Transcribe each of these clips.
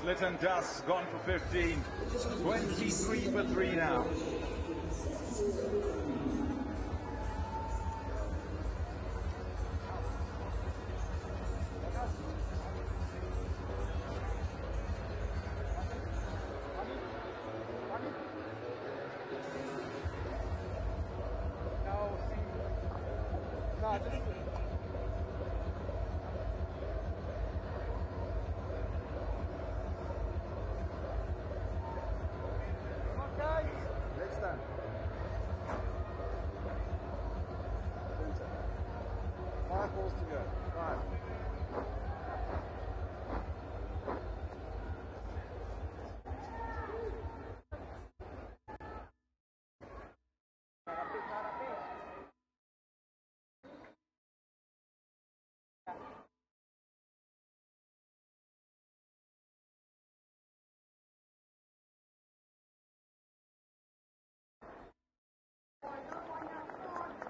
Litton Dusk gone for 15. 23 for 3 now.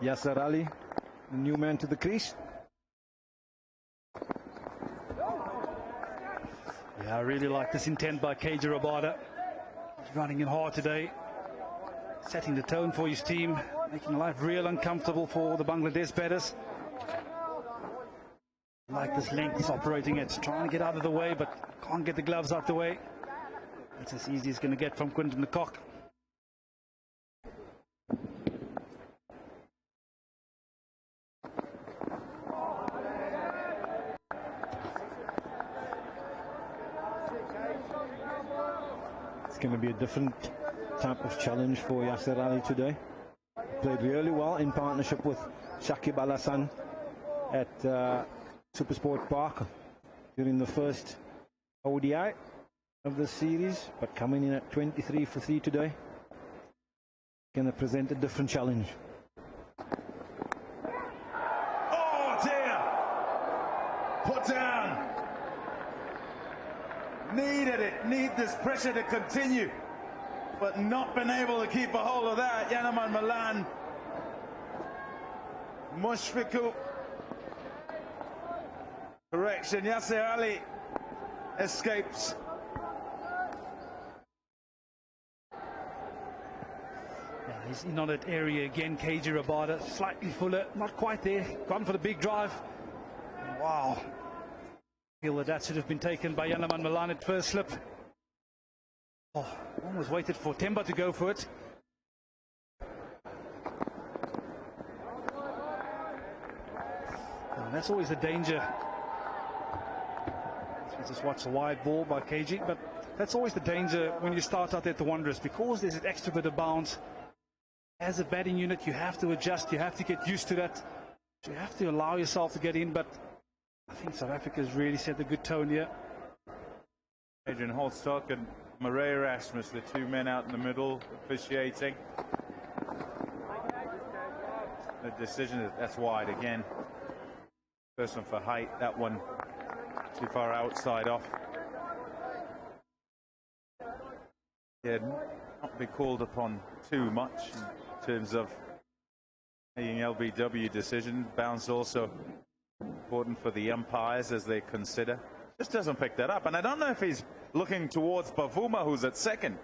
Yasser Ali, the new man to the crease. Yeah, I really like this intent by KJ Rabada. He's running in hard today, setting the tone for his team, making life real uncomfortable for the Bangladesh batters. I like this length he's operating at, trying to get out of the way, but can't get the gloves out the way. That's as easy as going to get from Quinton de Kock. Going to be a different type of challenge for Yasser Ali today. Played really well in partnership with Shakib Al Hassan at Supersport Park during the first ODI of the series, but coming in at 23 for 3 today, going to present a different challenge. Oh dear! Put down! Needed it, need this pressure to continue, but not been able to keep a hold of that. Yanaman Malan, Mushfiqu, correction, Yasser Ali escapes. Yeah, he's in on that area again, KJ Rabada, slightly fuller, not quite there, gone for the big drive. Wow. I feel that should have been taken by Yanaman Malan at first slip. Oh, almost waited for Temba to go for it. And that's always a danger. Let's just watch the wide ball by KG, but that's always the danger when you start out at the Wanderers, because there's an extra bit of bounce. As a batting unit, you have to adjust, you have to get used to that. You have to allow yourself to get in, but I think South Africa's really set a good tone here. Adrian Holstock and Murray Erasmus, the two men out in the middle, officiating. The decision, that's wide again. First one for height, that one too far outside off. Yeah, not be called upon too much in terms of making LBW decision. Bounce also important for the umpires as they consider. Just doesn't pick that up, and I don't know if he's looking towards Bavuma, who's at second,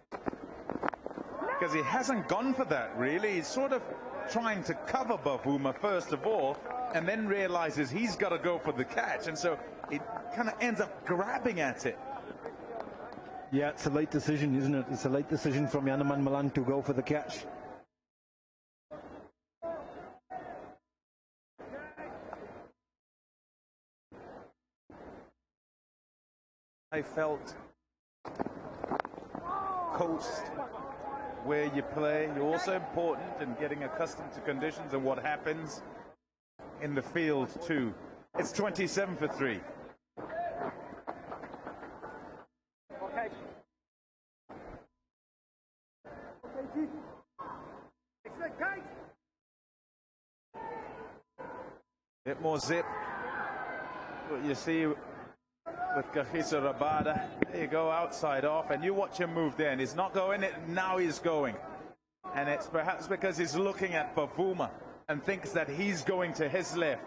because he hasn't gone for that really. He's sort of trying to cover Bavuma first of all, and then realizes he's got to go for the catch, and so it kind of ends up grabbing at it. Yeah, it's a late decision, isn't it? It's a late decision from Yanaman Malan to go for the catch. I felt coast where you play. You're also important in getting accustomed to conditions and what happens in the field too. It's 27 for 3. Okay. Bit more zip. What you see with Kagiso Rabada. There you go, outside off, and you watch him move there, and he's not going it, now he's going. And it's perhaps because he's looking at Bavuma and thinks that he's going to his left.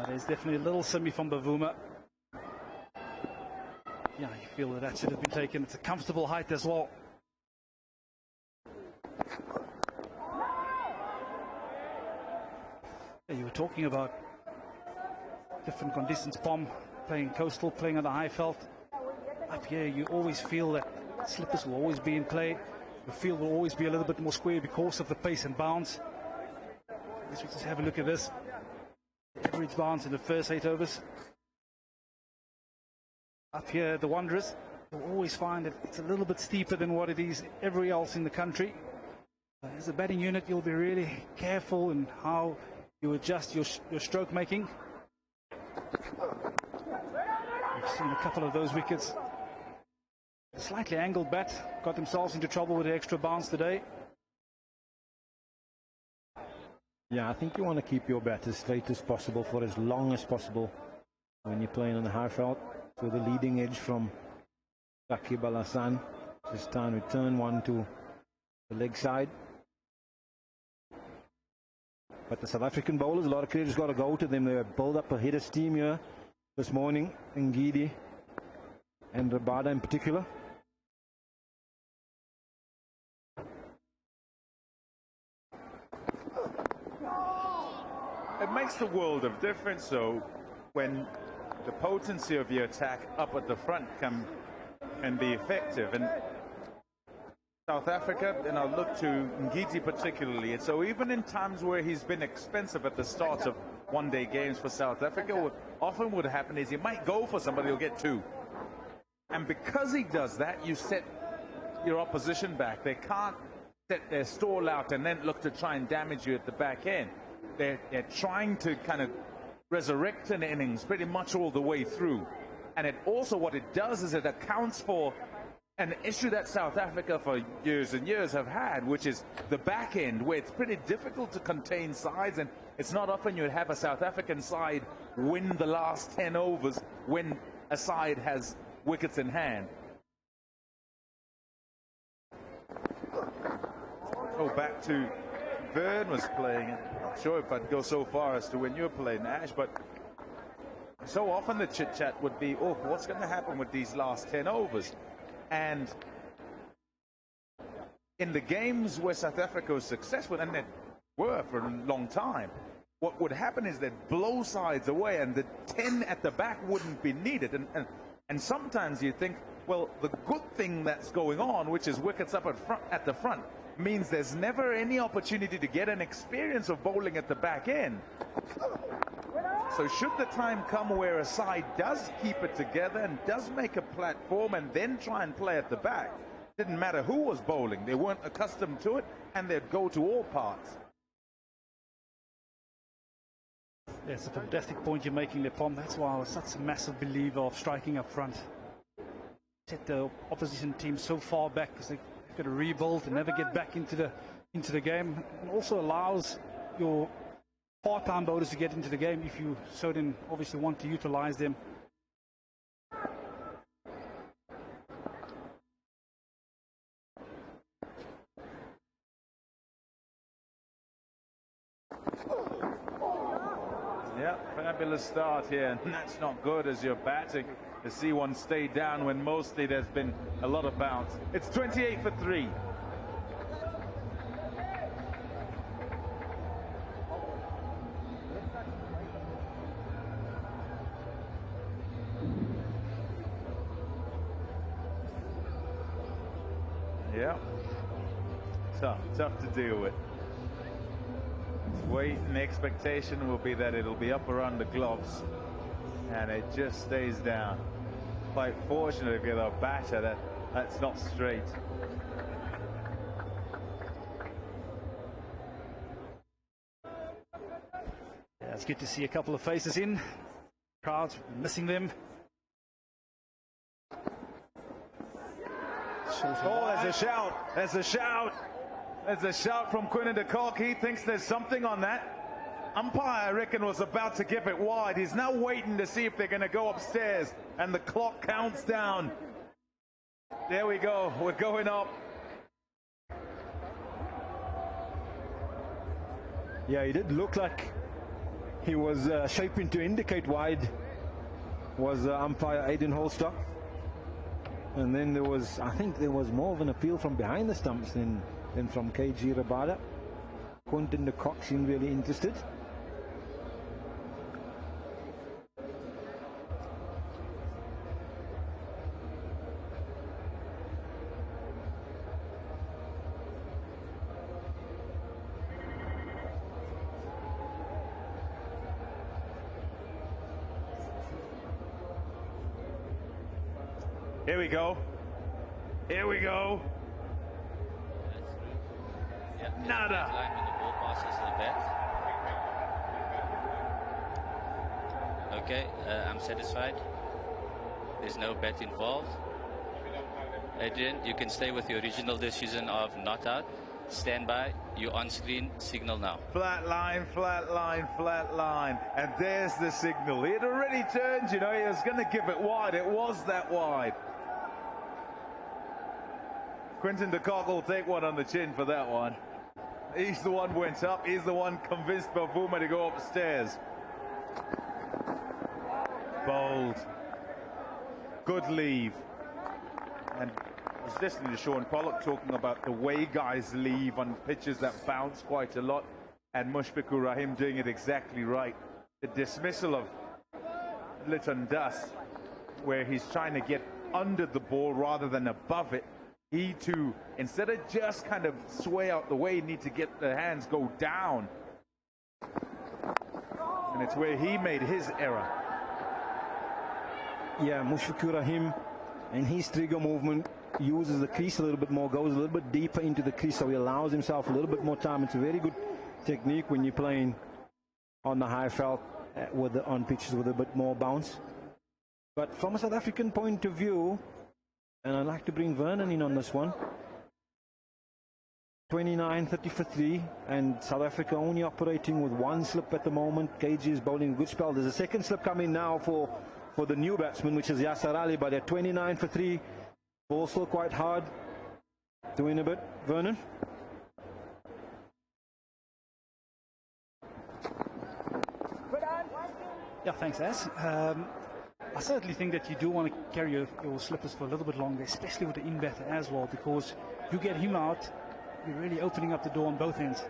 There's definitely a little simmy from Bavuma. Yeah, you feel that should have been taken. It's a comfortable height as well. Yeah, you were talking about different conditions, Pom, playing coastal, playing on the high felt. Up here, you always feel that slippers will always be in play. The field will always be a little bit more square because of the pace and bounce. Let's just have a look at this. The average bounce in the first 8 overs. Up here, the Wanderers, you'll always find that it's a little bit steeper than what it is everywhere else in the country. As a batting unit, you'll be really careful in how you adjust your stroke making. We've seen a couple of those wickets. A slightly angled bat got themselves into trouble with the extra bounce today. Yeah, I think you want to keep your bat as straight as possible for as long as possible when you're playing on the high felt. So the leading edge from Shakib Al Hassan. This time we turn one to the leg side. But the South African bowlers, a lot of credit's got to go to them. They built up a hit of steam here this morning, Ngidi and Rabada in particular. It makes the world of difference, so when the potency of your attack up at the front can be effective. And South Africa, and I'll look to Ngidi particularly, and so even in times where he's been expensive at the start of one-day games for South Africa, what often would happen is he might go for somebody who'll get 2. And because he does that, you set your opposition back. They can't set their stall out and then look to try and damage you at the back end. They're trying to kind of resurrect an innings pretty much all the way through. And it also, what it does is it accounts for an issue that South Africa for years and years have had, which is the back end, where it's pretty difficult to contain sides, and it's not often you'd have a South African side win the last 10 overs when a side has wickets in hand. Go back to Vern was playing. Not sure if I'd go so far as to when you're playing, Ash, but so often the chit-chat would be, oh, what's going to happen with these last 10 overs? And in the games where South Africa was successful, and they were for a long time, what would happen is they'd blow sides away and the 10 at the back wouldn't be needed. And sometimes you think, well, the good thing that's going on, which is wickets up at the front, means there's never any opportunity to get an experience of bowling at the back end. So should the time come where a side does keep it together and does make a platform and then try and play at the back, didn't matter who was bowling, they weren't accustomed to it, and they'd go to all parts. Yeah, it's a fantastic point you're making there, Pom. That's why I was such a massive believer of striking up front. Set the opposition team so far back because they've got to rebuild and never get back into the game. And also allows your part-time bowlers to get into the game if you so then obviously want to utilize them. Yeah, fabulous start here, and that's not good as you're batting to see one stay down when mostly there's been a lot of bounce. It's 28 for 3. Yeah, tough to deal with. Wait, and the expectation will be that it'll be up around the gloves, and it just stays down. Quite fortunate if you're a batter that's not straight. Yeah, it's good to see a couple of faces in. Crowds missing them. Oh, there's a shout. There's a shout. There's a shout from Quinton de Kock. He thinks there's something on that. Umpire, I reckon, was about to give it wide. He's now waiting to see if they're going to go upstairs. And the clock counts down. There we go. We're going up. Yeah, he did look like He was shaping to indicate wide, was umpire Aiden Holster. And then there was, I think there was more of an appeal from behind the stumps than from KG Rabada. Quentin de Kock seemed really interested. Here we go. Here we go. Yeah, Nada. line when the ball passes the bat. Okay, I'm satisfied. There's no bet involved. Adrian, you can stay with the original decision of not out. Stand by. You're on screen. Signal now. Flat line, flat line, flat line. And there's the signal. He had already turned, you know, he was going to give it wide. It was that wide. Quentin de Kock will take one on the chin for that one. He's the one went up. He's the one convinced Bavuma to go upstairs. Bold. Good leave. And I was listening to Sean Pollock talking about the way guys leave on pitches that bounce quite a lot, and Mushfiqur Rahim doing it exactly right. The dismissal of Litton Dust, where he's trying to get under the ball rather than above it. He too, instead of just kind of sway out the way, need to get the hands go down. And it's where he made his error. Yeah, Mushfiqur Rahim and his trigger movement uses the crease a little bit more, goes a little bit deeper into the crease, so he allows himself a little bit more time. It's a very good technique when you're playing on the high felt on pitches with a bit more bounce. But from a South African point of view, and I'd like to bring Vernon in on this one, 29-30 for 3, and South Africa only operating with one slip at the moment. KG is bowling a good spell. There's a second slip coming now for the new batsman, which is Yasser Ali, but at 29 for 3. Ball still quite hard to win a bit. Vernon? Yeah, thanks, Az. I certainly think that you do want to carry your slippers for a little bit longer, especially with the in-batter as well, because you get him out, you're really opening up the door on both ends.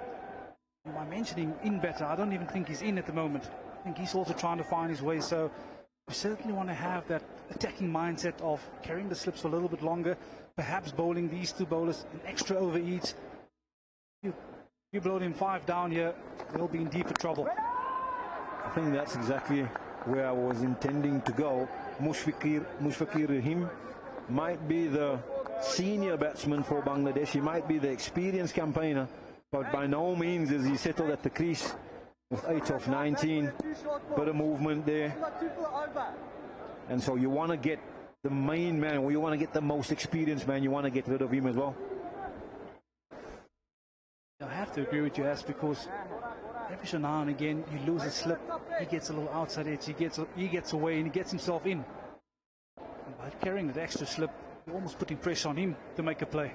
And by mentioning in-batter, I don't even think he's in at the moment. I think he's also trying to find his way, so you certainly want to have that attacking mindset of carrying the slips for a little bit longer, perhaps bowling these two bowlers an extra over each. You blow him 5 down here, they'll be in deeper trouble. I think that's exactly where I was intending to go. Mushfiqur Rahim might be the senior batsman for Bangladesh. He might be the experienced campaigner, but by no means is he settled at the crease with 8 off 19. Bit of movement there. And so you want to get the main man, or you want to get the most experienced man, you want to get rid of him as well. I have to agree with you, Az, because every so now and again you lose a slip, he gets a little outside edge, he gets away and he gets himself in. And by carrying that extra slip, you're almost putting pressure on him to make a play.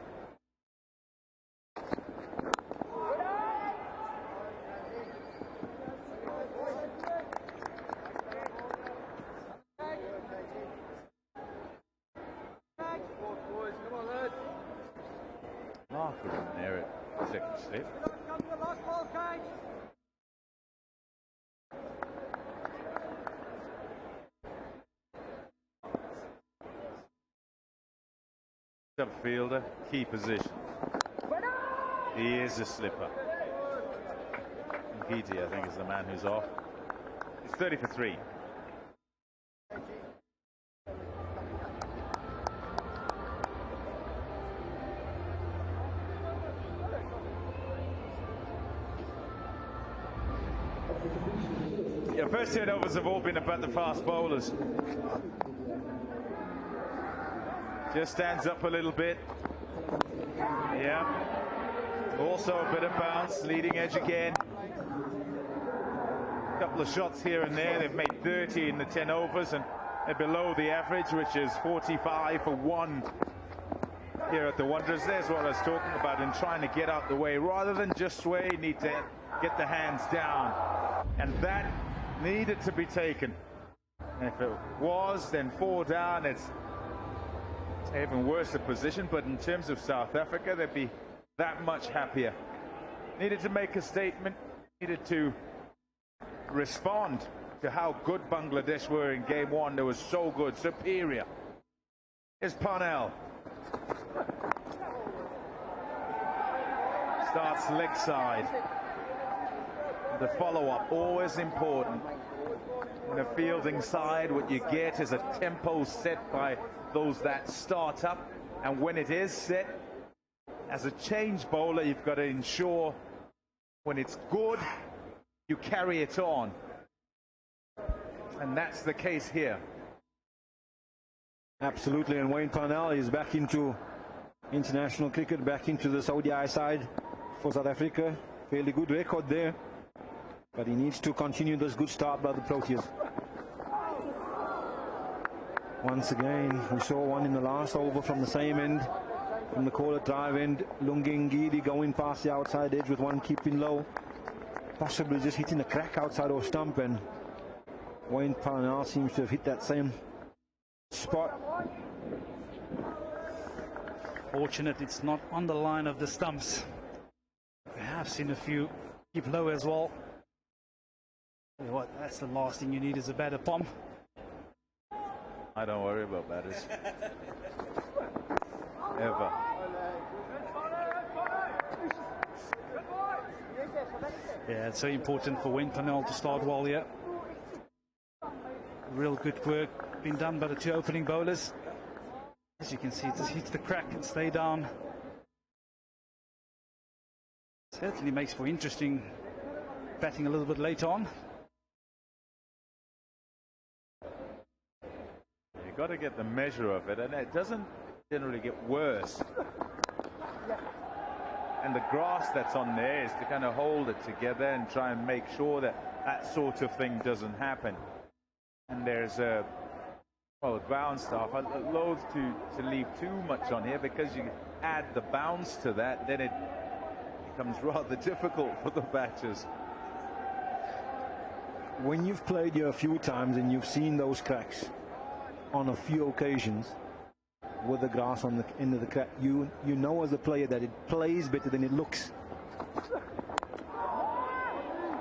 Mark was in there at second slip. Fielder, key position. He is a slipper. Nkiti, I think, is the man who's off. It's 30 for 3. Your first turnovers have all been about the fast bowlers. Just stands up a little bit. Yeah. Also a bit of bounce, leading edge again. A couple of shots here and there. They've made 30 in the 10 overs, and they're below the average, which is 45 for 1 here at the Wanderers. There's what I was talking about in trying to get out the way. Rather than just sway, need to get the hands down. And that needed to be taken. And if it was, then 4 down, it's even worse a position. But in terms of South Africa, they'd be that much happier. Needed to make a statement, needed to respond to how good Bangladesh were in game 1. They were so good, superior. Here's Parnell. Starts leg side. The follow-up, always important. In a fielding side, what you get is a tempo set by those that start up. And when it is set, as a change bowler, you've got to ensure when it's good, you carry it on. And that's the case here. Absolutely, and Wayne Parnell is back into international cricket, back into this ODI side for South Africa. Fairly good record there, but he needs to continue this good start by the Proteas. Once again, we saw one in the last over from the same end, from the corner drive end. Lungi Ngidi going past the outside edge with one keeping low, possibly just hitting a crack outside or stump, and Wayne Parnell seems to have hit that same spot. Fortunate it's not on the line of the stumps. We have seen a few keep low as well. Tell you what, that's the last thing you need is a batter bomb. I don't worry about batters. Ever. Yeah, it's so important for Wayne Parnell to start well here. Real good work being done by the 2 opening bowlers. As you can see, it just hits the crack and stay down. Certainly makes for interesting batting a little bit later on. You've got to get the measure of it, and it doesn't generally get worse. And the grass that's on there is to kind of hold it together and try and make sure that that sort of thing doesn't happen. And there's a, well, ground staff, I'm loath to leave too much on here, because you add the bounce to that, then it becomes rather difficult for the batters. When you've played here a few times and you've seen those cracks on a few occasions with the grass on the end of the crack, you know as a player that it plays better than it looks.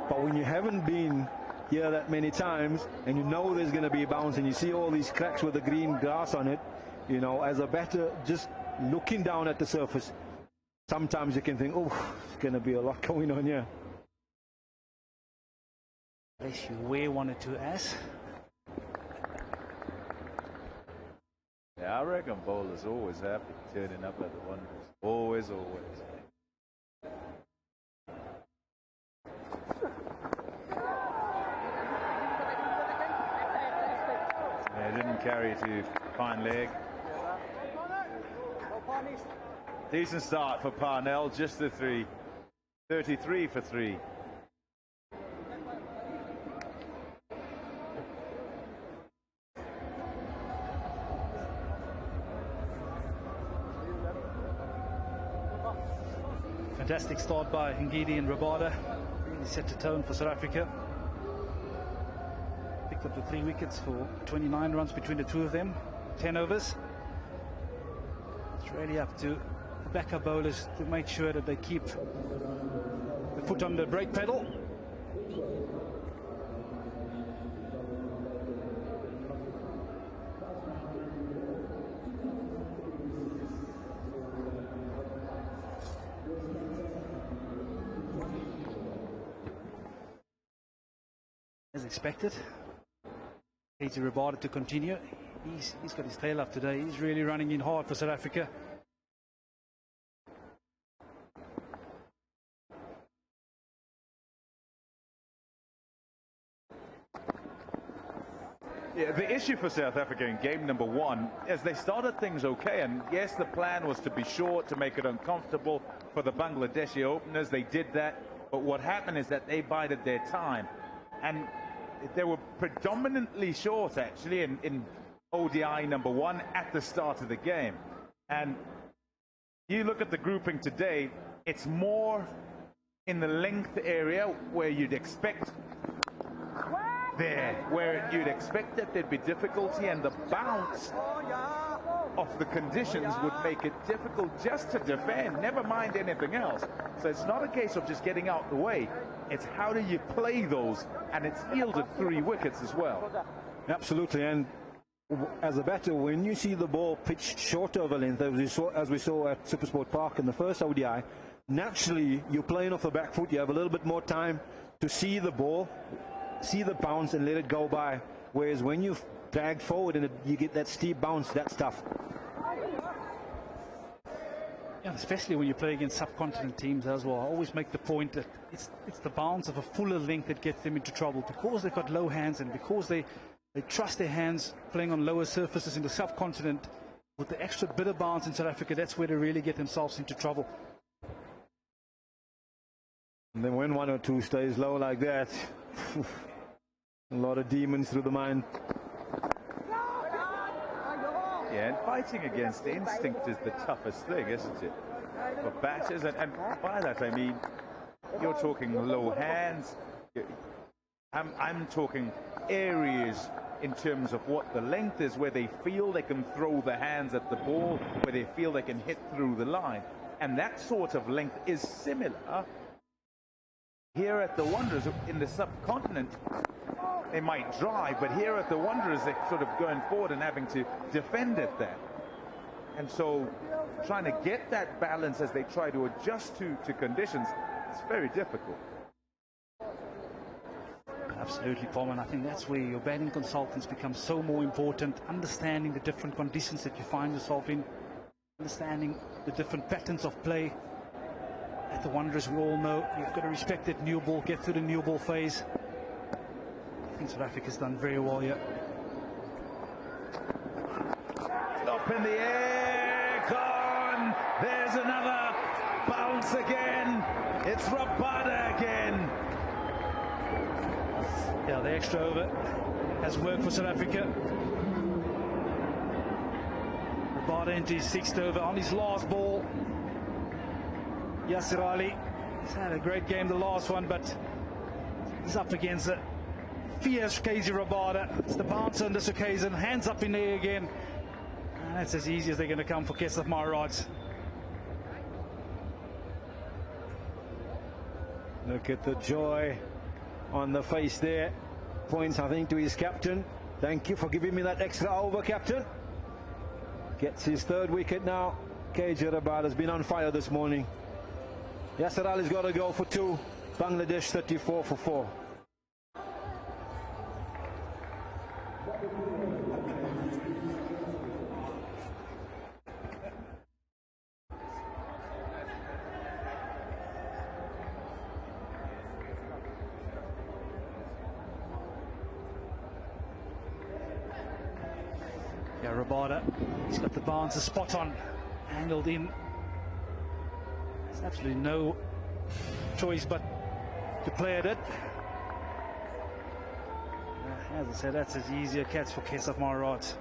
But when you haven't been here that many times and you know there's going to be a bounce and you see all these cracks with the green grass on it, you know, as a batter, just looking down at the surface, sometimes you can think, oh, it's going to be a lot going on here. Unless you wear 1 or 2 as. Yeah, I reckon bowlers always happy turning up at the one. Always. Yeah, didn't carry to fine leg. Decent start for Parnell, just the 3. 33 for 3. Fantastic start by Ngidi and Rabada. Really set the tone for South Africa. Picked up the 3 wickets for 29 runs between the 2 of them. 10 overs. It's really up to the backup bowlers to make sure that they keep the foot on the brake pedal. As expected, Easy Rabada to continue. He's got his tail up today. He's really running in hard for South Africa. Yeah, the issue for South Africa in game number 1 is they started things okay, and yes, the plan was to be short, to make it uncomfortable for the Bangladeshi openers. They did that, but what happened is that they bided their time, and they were predominantly short actually in ODI number 1 at the start of the game. And you look at the grouping today, it's more in the length area where you'd expect there where you'd expect that there'd be difficulty, and the bounce of the conditions would make it difficult just to defend, never mind anything else. So it's not a case of just getting out the way, it's how do you play those, and it's yielded 3 wickets as well. Absolutely, and as a batter, when you see the ball pitched short over length, as we saw at Supersport Park in the first ODI, naturally you're playing off the back foot, you have a little bit more time to see the ball, see the bounce and let it go by, whereas when you drag forward and you get that steep bounce, that's tough. Yeah, especially when you play against subcontinent teams as well. I always make the point that it's the bounce of a fuller length that gets them into trouble, because they've got low hands and because they trust their hands playing on lower surfaces in the subcontinent. With the extra bit of bounce in South Africa, that's where they really get themselves into trouble. And then when 1 or 2 stays low like that, a lot of demons through the mind. Yeah, and fighting against instinct is the toughest thing, isn't it, for batters? And by that I mean, you're talking low hands. I'm talking areas in terms of what the length is, where they feel they can throw the hands at the ball, where they feel they can hit through the line. And that sort of length is similar here at the Wanderers. In the subcontinent, they might drive, but here at the Wanderers, they're sort of going forward and having to defend it there. And so trying to get that balance as they try to adjust to conditions, it's very difficult. Absolutely, Paul, and I think that's where your batting consultants become so more important, understanding the different conditions that you find yourself in, understanding the different patterns of play. At the Wanderers, we all know you've got to respect that new ball, get through the new ball phase. I think South Africa's done very well here. Up in the air, gone. There's another bounce again. It's Rabada again. Yeah, the extra over has worked for South Africa. Rabada into his 6th over on his last ball. Yasir Ali, he's had a great game, the last one, but he's up against a fierce KG Rabada. It's the bouncer on this occasion, hands up in the air again. And that's as easy as they're going to come for Kesaf Maharaj. Look at the joy on the face there. Points, I think, to his captain. Thank you for giving me that extra over, captain. Gets his 3rd wicket now. KG Rabada has been on fire this morning. Yasir Ali's got to go for 2. Bangladesh 34 for 4. Yeah, Rabada, he's got the bouncer spot on, angled in. There's absolutely no choice but to play at it. As I said, that's as easy a catch for Kesaf Maharaj.